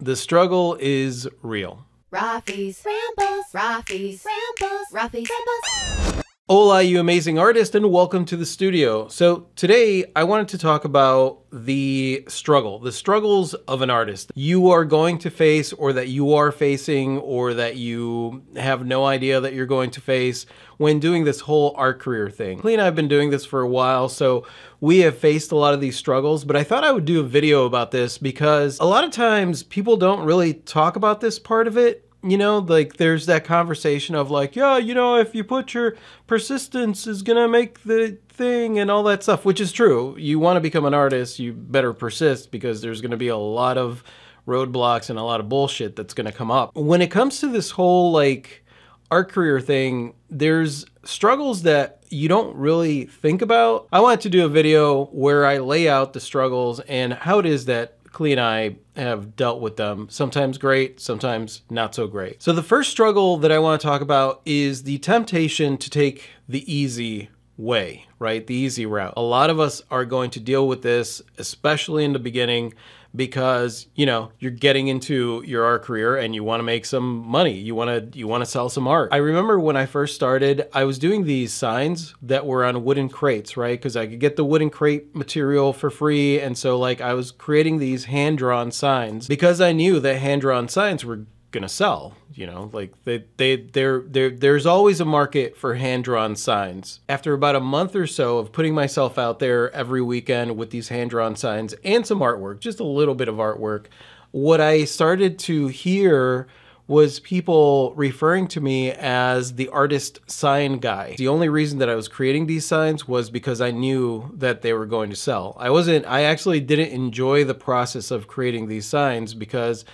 The struggle is real. Rafi's Rambles, Rafi's Rambles, Rafi's Rambles. Hola, you amazing artist, and welcome to the studio. So today I wanted to talk about the struggles of an artist you are going to face, or that you are facing, or that you have no idea that you're going to face when doing this whole art career thing. Clee and I have been doing this for a while, so we have faced a lot of these struggles, but I thought I would do a video about this because a lot of times people don't really talk about this part of it. You know, like there's that conversation of like, yeah, you know, if you put your persistence is gonna make the thing and all that stuff, which is true. You want to become an artist, you better persist because there's gonna be a lot of roadblocks and a lot of bullshit that's gonna come up. When it comes to this whole like art career thing, there's struggles that you don't really think about. I wanted to do a video where I lay out the struggles and how it is that Clee and I have dealt with them. Sometimes great, sometimes not so great. So the first struggle that I want to talk about is the temptation to take the easy way, right? The easy route. A lot of us are going to deal with this, especially in the beginning, because, you know, you're getting into your art career and you want to make some money. You want to sell some art. I remember when I first started, I was doing these signs that were on wooden crates, right? Because I could get the wooden crate material for free. And so like I was creating these hand-drawn signs because I knew that hand-drawn signs were gonna sell. You know, like there's always a market for hand-drawn signs. After about a month or so of putting myself out there every weekend with these hand-drawn signs and some artwork, just a little bit of artwork, what I started to hear was people referring to me as the artist sign guy. The only reason that I was creating these signs was because I knew that they were going to sell. I actually didn't enjoy the process of creating these signs because,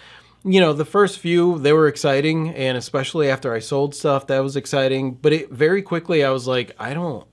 you know, the first few, they were exciting, and especially after I sold stuff, that was exciting. But very quickly I was like, I don't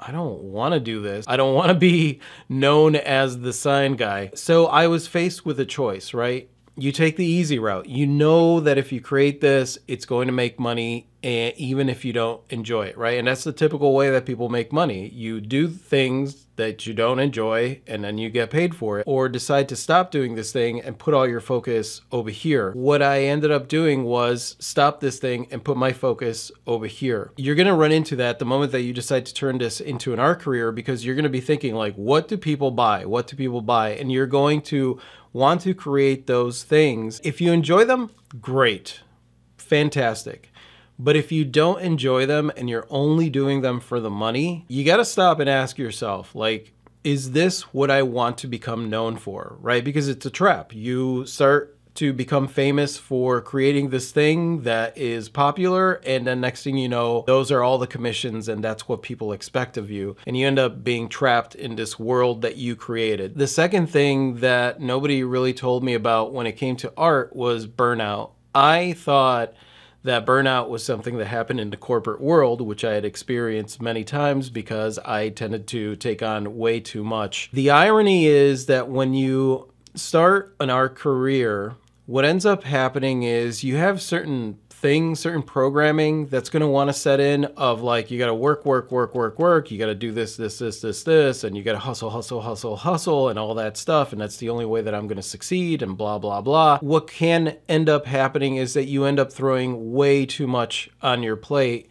want to do this. I don't want to be known as the sign guy. So I was faced with a choice, right? You take the easy route. You know that if you create this, it's going to make money, and even if you don't enjoy it, right? And that's the typical way that people make money. You do things that you don't enjoy and then you get paid for it, or decide to stop doing this thing and put all your focus over here. What I ended up doing was stop this thing and put my focus over here. You're gonna run into that the moment that you decide to turn this into an art career, because you're gonna be thinking like, what do people buy? What do people buy? And you're going to want to create those things. If you enjoy them, great, fantastic. But if you don't enjoy them and you're only doing them for the money, you got to stop and ask yourself, like, is this what I want to become known for, right? Because it's a trap. You start to become famous for creating this thing that is popular, and then next thing you know, those are all the commissions and that's what people expect of you. And you end up being trapped in this world that you created. The second thing that nobody really told me about when it came to art was burnout. I thought that burnout was something that happened in the corporate world, which I had experienced many times because I tended to take on way too much. The irony is that when you start an art career, what ends up happening is you have certain things, certain programming that's going to want to set in of like, you got to work. You got to do this, and you got to hustle, and all that stuff. And that's the only way that I'm going to succeed, and blah, blah, blah. What can end up happening is that you end up throwing way too much on your plate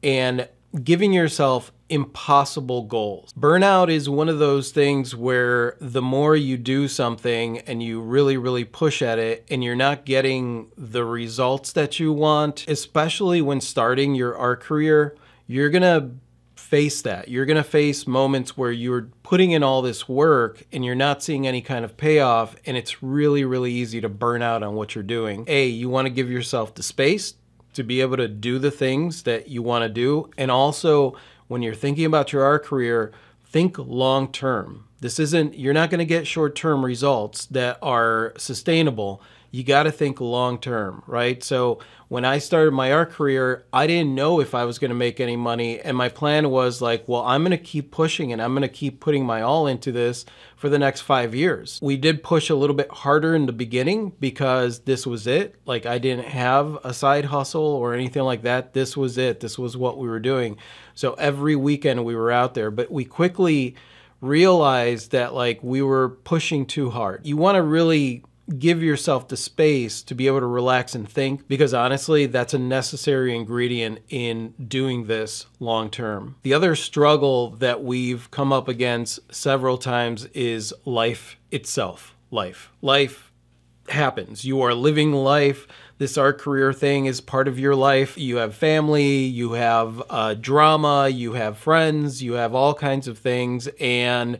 and giving yourself impossible goals. Burnout is one of those things where the more you do something and you really push at it and you're not getting the results that you want, especially when starting your art career, you're gonna face that. You're gonna face moments where you're putting in all this work and you're not seeing any kind of payoff, and it's really easy to burn out on what you're doing. You want to give yourself the space to be able to do the things that you want to do, and also when you're thinking about your art career, think long term. You're not going to get short-term results that are sustainable. You got to think long term, right? So when I started my art career, I didn't know if I was going to make any money. And my plan was like, well, I'm going to keep pushing and I'm going to keep putting my all into this for the next 5 years. We did push a little bit harder in the beginning because this was it. Like I didn't have a side hustle or anything like that. This was it. This was what we were doing. So every weekend we were out there, but we quickly realized that like we were pushing too hard. You want to really give yourself the space to be able to relax and think, because honestly, that's a necessary ingredient in doing this long term. The other struggle that we've come up against several times is life itself. Life happens. You are living life. This art career thing is part of your life. You have family, you have drama, you have friends, you have all kinds of things, and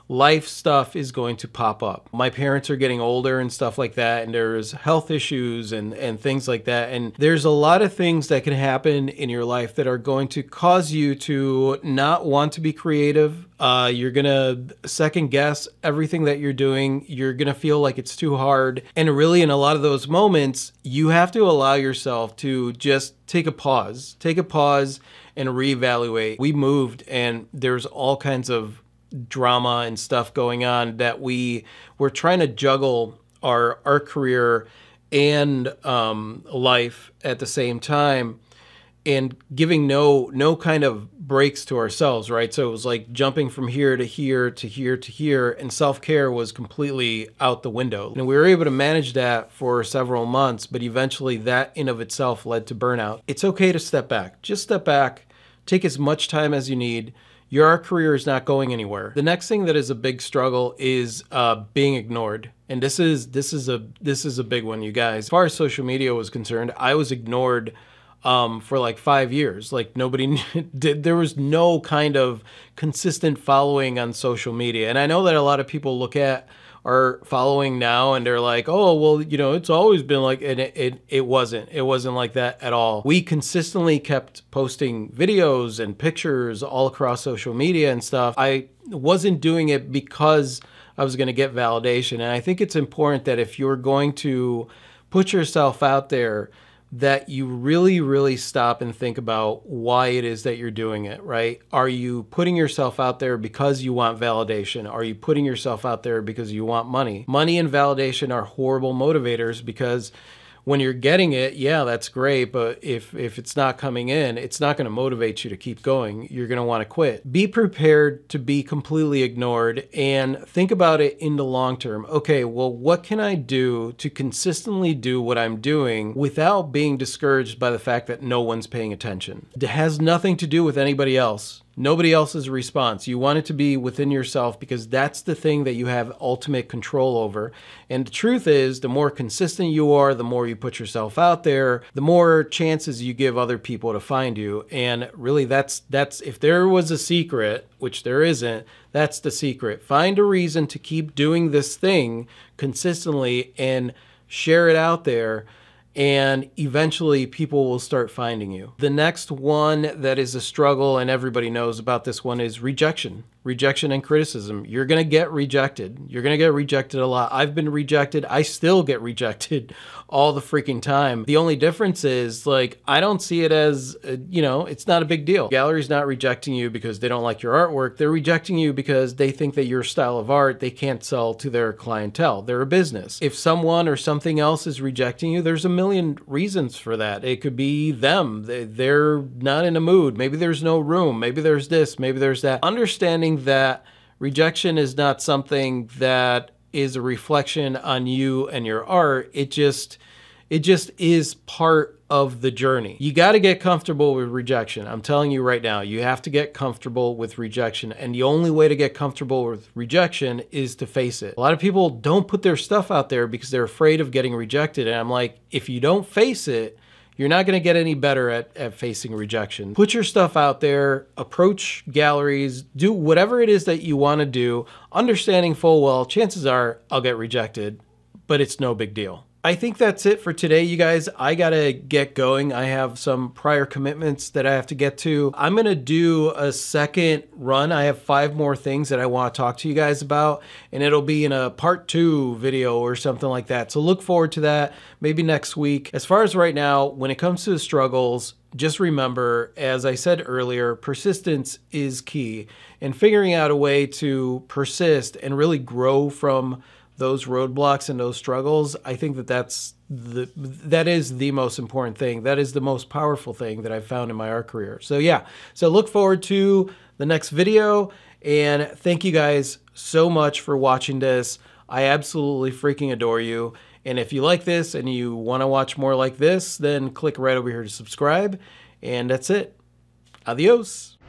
life stuff is going to pop up. My parents are getting older and stuff like that, and there's health issues and things like that. And there's a lot of things that can happen in your life that are going to cause you to not want to be creative. You're going to second guess everything that you're doing. You're going to feel like it's too hard. And really, in a lot of those moments, you have to allow yourself to just take a pause and reevaluate. We moved, and there's all kinds of drama and stuff going on that we're trying to juggle our art career and life at the same time, and giving no kind of breaks to ourselves, right? So it was like jumping from here to here to here to here, and self-care was completely out the window. And we were able to manage that for several months, but eventually that in of itself led to burnout. It's okay to step back. Just step back, take as much time as you need. Your art career is not going anywhere. The next thing that is a big struggle is being ignored. And this is a big one, you guys. As far as social media was concerned, I was ignored for like 5 years. Like nobody did. There was no kind of consistent following on social media. And I know that a lot of people look at our following now and they're like, oh, well, you know, it's always been like, and it wasn't like that at all. We consistently kept posting videos and pictures all across social media and stuff. I wasn't doing it because I was going to get validation. And I think it's important that if you're going to put yourself out there, that you really, really stop and think about why it is that you're doing it, right? Are you putting yourself out there because you want validation? Are you putting yourself out there because you want money? Money and validation are horrible motivators, because when you're getting it, yeah, that's great. But if it's not coming in, it's not going to motivate you to keep going. You're going to want to quit. Be prepared to be completely ignored and think about it in the long term. Okay, well, what can I do to consistently do what I'm doing without being discouraged by the fact that no one's paying attention? It has nothing to do with anybody else. Nobody else's response. You want it to be within yourself, because that's the thing that you have ultimate control over. And the truth is, the more consistent you are, the more you put yourself out there, the more chances you give other people to find you. And really, that's if there was a secret, which there isn't, that's the secret. Find a reason to keep doing this thing consistently and share it out there, and eventually people will start finding you. The next one that is a struggle, and everybody knows about this one, is rejection. Rejection and criticism. You're going to get rejected. You're going to get rejected a lot. I've been rejected. I still get rejected all the freaking time. The only difference is, like, I don't see it as, it's not a big deal. Gallery's not rejecting you because they don't like your artwork. They're rejecting you because they think that your style of art they can't sell to their clientele. They're a business. If someone or something else is rejecting you, there's a million reasons for that. It could be them. They're not in a mood. Maybe there's no room. Maybe there's this. Maybe there's that. Understanding that rejection is not something that is a reflection on you and your art. It just is part of the journey. You got to get comfortable with rejection. I'm telling you right now, you have to get comfortable with rejection. And the only way to get comfortable with rejection is to face it. A lot of people don't put their stuff out there because they're afraid of getting rejected. And I'm like, if you don't face it, you're not going to get any better at facing rejection. Put your stuff out there, approach galleries, do whatever it is that you want to do, understanding full well, chances are I'll get rejected, but it's no big deal. I think that's it for today, you guys. I gotta get going. I have some prior commitments that I have to get to. I'm gonna do a second run. I have 5 more things that I want to talk to you guys about, and it'll be in a part 2 video or something like that. So look forward to that, maybe next week. As far as right now, when it comes to the struggles, just remember, as I said earlier, persistence is key. And figuring out a way to persist and really grow from those roadblocks and those struggles, I think that is the most important thing. That is the most powerful thing that I've found in my art career. So yeah, so look forward to the next video, and thank you guys so much for watching this. I absolutely freaking adore you. And if you like this and you want to watch more like this, then click right over here to subscribe. And that's it. Adios.